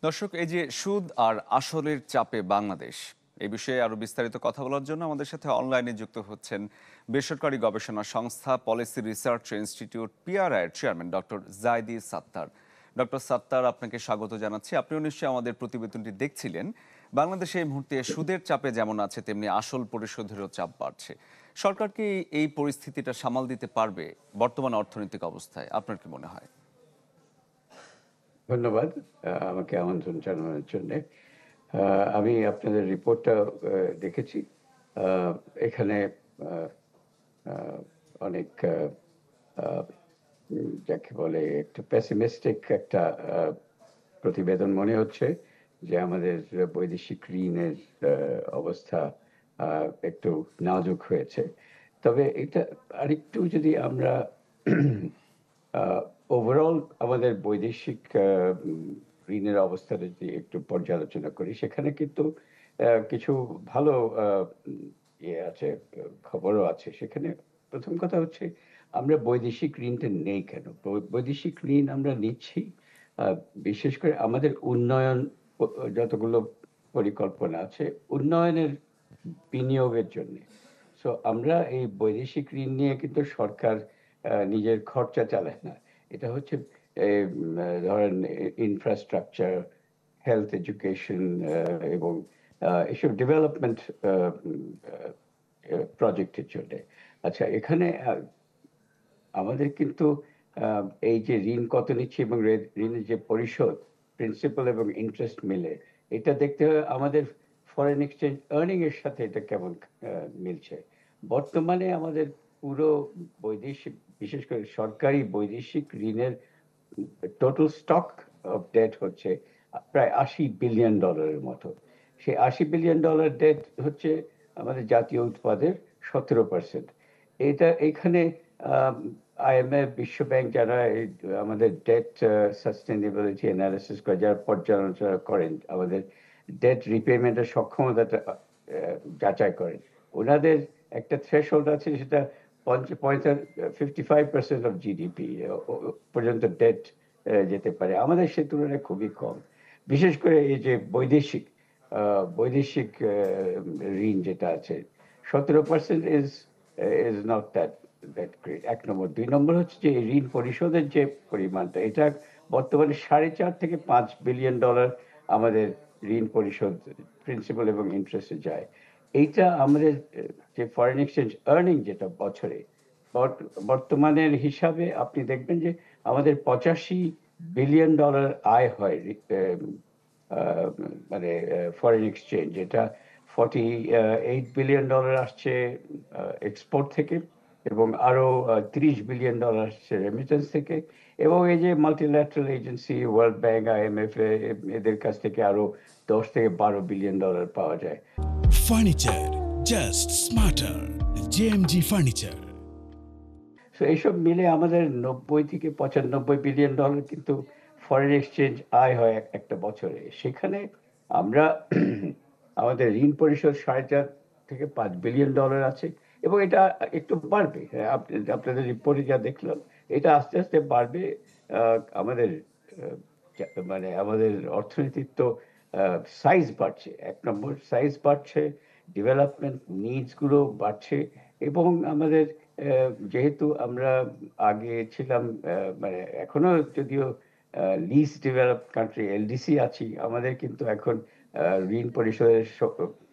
দর্শক, এই যে সুদ আর আসলের চাপে বাংলাদেশ, এই বিষয়ে আরো বিস্তারিত কথা বলার জন্য আমাদের সাথে অনলাইনে যুক্ত হচ্ছেন বেসরকারি গবেষণা সংস্থা পলিসি রিসার্চ ইনস্টিটিউট পিআরআই এর chairman doctor Zaidi Sattar. Doctor Sattar, আপনাকে স্বাগত জানাচ্ছি। আপনিও নিশ্চয়ই আমাদের প্রতিবেদনটি দেখছিলেন। বাংলাদেশে এই মুহূর্তে সুদের চাপে যেমন আছে, তেমনি আসল পরিশোধেরও চাপ বাড়ছে। সরকার কি এই পরিস্থিতিটা সামাল দিতে পারবে বর্তমান অর্থনৈতিক অবস্থায়? আপনার কি মনে হয়? ধন্যবাদ আমাকে আমন্ত্রণ জানানোর জন্যে। আমি আপনাদের রিপোর্টটা দেখেছি। আ এখানে আ আ অনেক আ যাকে বলে একটু পেসিমিস্টিক একটা আ প্রতিবেদন মনে হচ্ছে যে আমাদের বৈদেশিক ঋণের আ অবস্থা আ একটু নাজুক হয়েছে। তবে এটা আরেকটু যদি আমরা আ ওভারঅল আমাদের বৈদেশিক ঋণের অবস্থাটা যদি একটু পর্যালোচনা করি, সেখানে কিন্তু কিছু ভালো আ উম ইয়ে আছে, খবরও আছে। সেখানে ১ম কথা হচ্ছে আমরা বৈদেশিক ঋণটা নেই কেন? বৈদেশিক ঋণ আমরা নিচ্ছি আ বিশেষ করে আমাদের উন্নয়ন প যতগুলো পরিকল্পনা আছে, উন্নয়নের বিনিয়োগের জন্যে। সো আমরা এই বৈদেশিক ঋণ নিয়ে কিন্তু সরকার নিজের খরচা চালায় না। এটা হচ্ছে ধরেন ইনফ্রাস্ট্রাকচার, হেলথ এডুকেশন এবং এসব ডেভেলপমেন্ট আ উম আ প্রজেক্টের জন্যে। আচ্ছা, এখানে আমাদের কিন্তু আ এই যে ঋণ কত নিচ্ছি এবং ঋণের যে পরিশোধ, প্রিন্সিপাল এবং ইন্টারেস্ট মিলে, এটা দেখতে হবে আমাদের ফরেন এক্সচেঞ্জ আর্নিং এর সাথে এটা কেমন মিলছে। বর্তমানে আমাদের পুরো বৈদেশিক, বিশেষ করে সরকারি বৈদেশিক ঋণের টোটাল স্টক অফ ডেট হচ্ছে প্রায় $৮০ বিলিয়ন মতো। সেই $৮০ বিলিয়ন ডেট হচ্ছে আমাদের জাতীয় উৎপাদের ১৭%। এখানে আম IMF, বিশ্বব্যাংক যারা এই আমাদের ডেট সাস্টেইনেবিলিটি অ্যানালিসিস করে, যারা পর্যালোচনা করেন, আমাদের ডেট রিপেমেন্ট এর সক্ষমতাটা যাচাই করেন। উনাদের একটা থ্রেশহোল্ড আছে, সেটা 55% অফ জিডিপি পর্যন্ত ডেট যেতে পারে। আমাদের সে তুলনায় খুবই কম। বিশেষ করে এই যে আ বৈদেশিক ঋণ যেটা আছে, ১৭% ইস নট দ্যাট গ্রেট। ১ নম্বর। ২ নম্বর হচ্ছে যে এই ঋণ পরিশোধের যে পরিমাণটা, এটা বর্তমানে $৪.৫ বিলিয়ন আমাদের ঋণ পরিশোধ প্রিন্সিপাল এবং ইন্টারেস্ট এ যায়। এইটা আমাদের যে ফরেন এক্সচেঞ্জ আর্নিং যেটা বছরে, বর্ত বর্তমানের হিসাবে আপনি দেখবেন যে আমাদের $৮৫ বিলিয়ন আয় হয় আ মানে ফরেন এক্সচেঞ্জ। এটা $48 বিলিয়ন আসছে এক্সপোর্ট থেকে, এবং আরো $30 বিলিয়ন আসছে রেমিটেন্স থেকে, এবং এই যে multilateral agency, world bank, IMF এদের কাছ থেকে আরো $১০ থেকে $১২ বিলিয়ন পাওয়া যায়। Furniture just smarter, JMG furniture. So এইসব মিলে আমাদের ৯০ থেকে $৯৫ বিলিয়ন কিন্তু ফরেন এক্সচেঞ্জ আয় হয় একটা বছরে। সেখানে আমরা আমাদের ঋণ পরিশোধ $৪.৫ বিলিয়ন আছে, এবং এটা একটু বাড়বে। আপনাদের রিপোর্টে যা দেখলাম, এটা আস্তে, আস্তে বাড়বে। আ আমাদের আ মানে আমাদের অর্থনীতির তো আ সাইজ বাড়ছে। ১ নম্বর সাইজ বাড়ছে, ডেভেলপমেন্ট নিডস গুলো বাড়ছে, এবং আমাদের যেহেতু আমরা আগে ছিলাম, মানে এখনো যদিও লিস্ট ডেভেলপড কান্ট্রি এলডিসি আছি, আমাদের কিন্তু এখন আ ঋণ পরিশোধের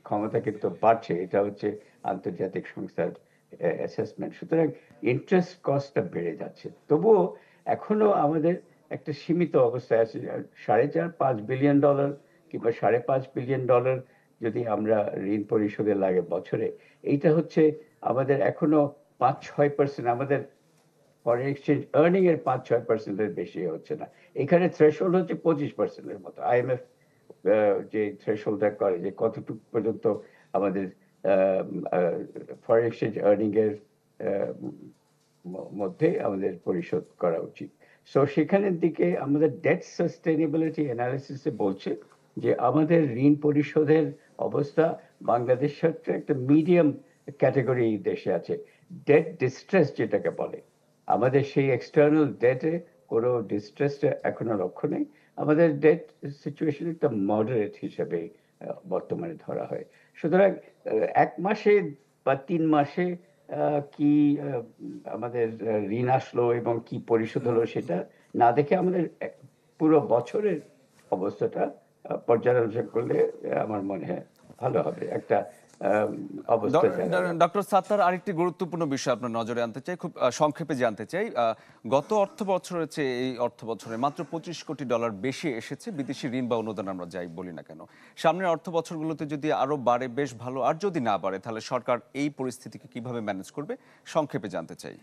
ক্ষমতা কিন্তু বাড়ছে। এটা হচ্ছে আন্তর্জাতিক সংস্থার অ্যাসেসমেন্ট। সুতরাং ইন্টারেস্ট কস্টটা বেড়ে যাচ্ছে। তবুও এখনো আমাদের একটা সীমিত অবস্থায় আছে। $৪.৫ বিলিয়ন কিংবা $৫.৫ বিলিয়ন যদি আমরা ঋণ পরিশোধে লাগে বছরে, এইটা হচ্ছে আমাদের এখনো ৫-৬% আমাদের ফরেন এক্সচেঞ্জ আর্নিং এর ৫-৬% এর বেশি হচ্ছে না। এখানে থ্রেশহোল্ড হচ্ছে ২৫% এর মতো। IMF যে থ্রেশহোল্ডটা করে যে কতটুকু পর্যন্ত আমাদের আম আ ফরেন এক্সচেঞ্জ আর্নিং এর আ মধ্যে আমাদের পরিশোধ করা উচিত। সো সেখানের দিকে আমাদের ডেট সাস্টেইনেবিলিটি অ্যানালিসিস এ বলছে যে আমাদের ঋণ পরিশোধের অবস্থা বাংলাদেশ হচ্ছে একটা মিডিয়াম ক্যাটেগরি দেশে আছে। ডেট ডিস্ট্রেস যেটাকে বলে। আমাদের সেই এক্সটার্নাল ডেট এ কোনো ডিস্ট্রেস এখনো লক্ষ্য নেই। আমাদের ডেট সিচুয়েশন একটা মডারেট হিসেবে বর্তমানে ধরা হয়। সুতরাং ১ মাসে বা ৩ মাসে কি আমাদের ঋণ আসলো এবং কি পরিশোধ হলো সেটা না দেখে আমাদের পুরো বছরের অবস্থাটা পর্যালোচনা করলে আমার মনে হয় ভালো হবে। একটা আম অবস্থা জানা যাবে। ডক্টর সাত্তার, আরেকটি গুরুত্বপূর্ণ বিষয় আপনার নজরে আনতে চাই, খুব সংক্ষেপে জানতে চাই। গত অর্থ বছরের চেয়ে এই অর্থ বছরে মাত্র $25 কোটি বেশি এসেছে বিদেশি ঋণ বা অনুদান, আমরা যাই বলি না কেন। সামনের অর্থ বছরগুলোতে যদি আরো বাড়ে বেশ ভালো, আর যদি না বাড়ে তাহলে সরকার এই পরিস্থিতিকে কিভাবে ম্যানেজ করবে, সংক্ষেপে জানতে চাই।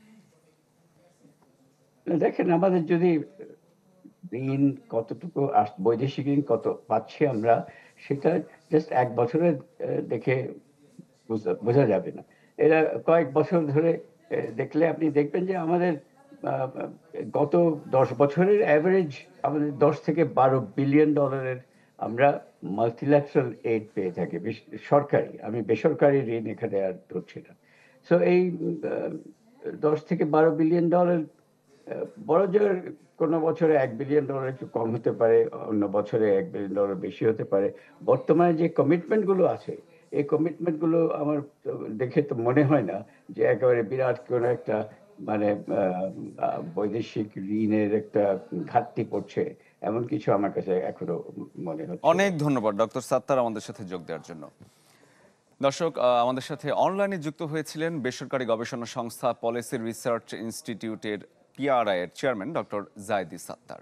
দেখেন আমাদের যদি ঋণ কতটুকু বৈদেশিক ঋণ কত পাচ্ছি আমরা সেটা জাস্ট ১ বছরের দেখে বোঝা যাবে না। এরা কয়েক বছর ধরে দেখলে আপনি দেখবেন যে আমাদের আ আ গত ১০ বছরের এভারেজ আমাদের ১০ থেকে $১২ বিলিয়ন আমরা মাল্টিল্যাটারাল এইড পেয়ে থাকি। সরকারি, আমি বেসরকারি ঋণ এখানে আর ধরছি না। সো এই আ ১০ থেকে $১২ বিলিয়ন বড় জোর কোনো বছরে $১ বিলিয়ন একটু কম হতে পারে, অন্য বছরে $১ বিলিয়ন বেশি হতে পারে। বর্তমানে যে কমিটমেন্ট গুলো আছে, এই কমিটমেন্ট গুলো আমার তো দেখে তো মনে হয় না যে একেবারে বিরাট কোনো একটা মানে আ আ বৈদেশিক ঋণের একটা ঘাটতি পড়ছে। এমন কিছু আমার কাছে এখনো মনে হচ্ছে না। অনেক ধন্যবাদ ডক্টর সাত্তার আমাদের সাথে যোগ দেওয়ার জন্য। দর্শক, আমাদের সাথে অনলাইনে যুক্ত হয়েছিলেন বেসরকারি গবেষণা সংস্থা পলিসি রিসার্চ ইনস্টিটিউটের পিআরআই এর চেয়ারম্যান ডক্টর জায়েদী সাত্তার।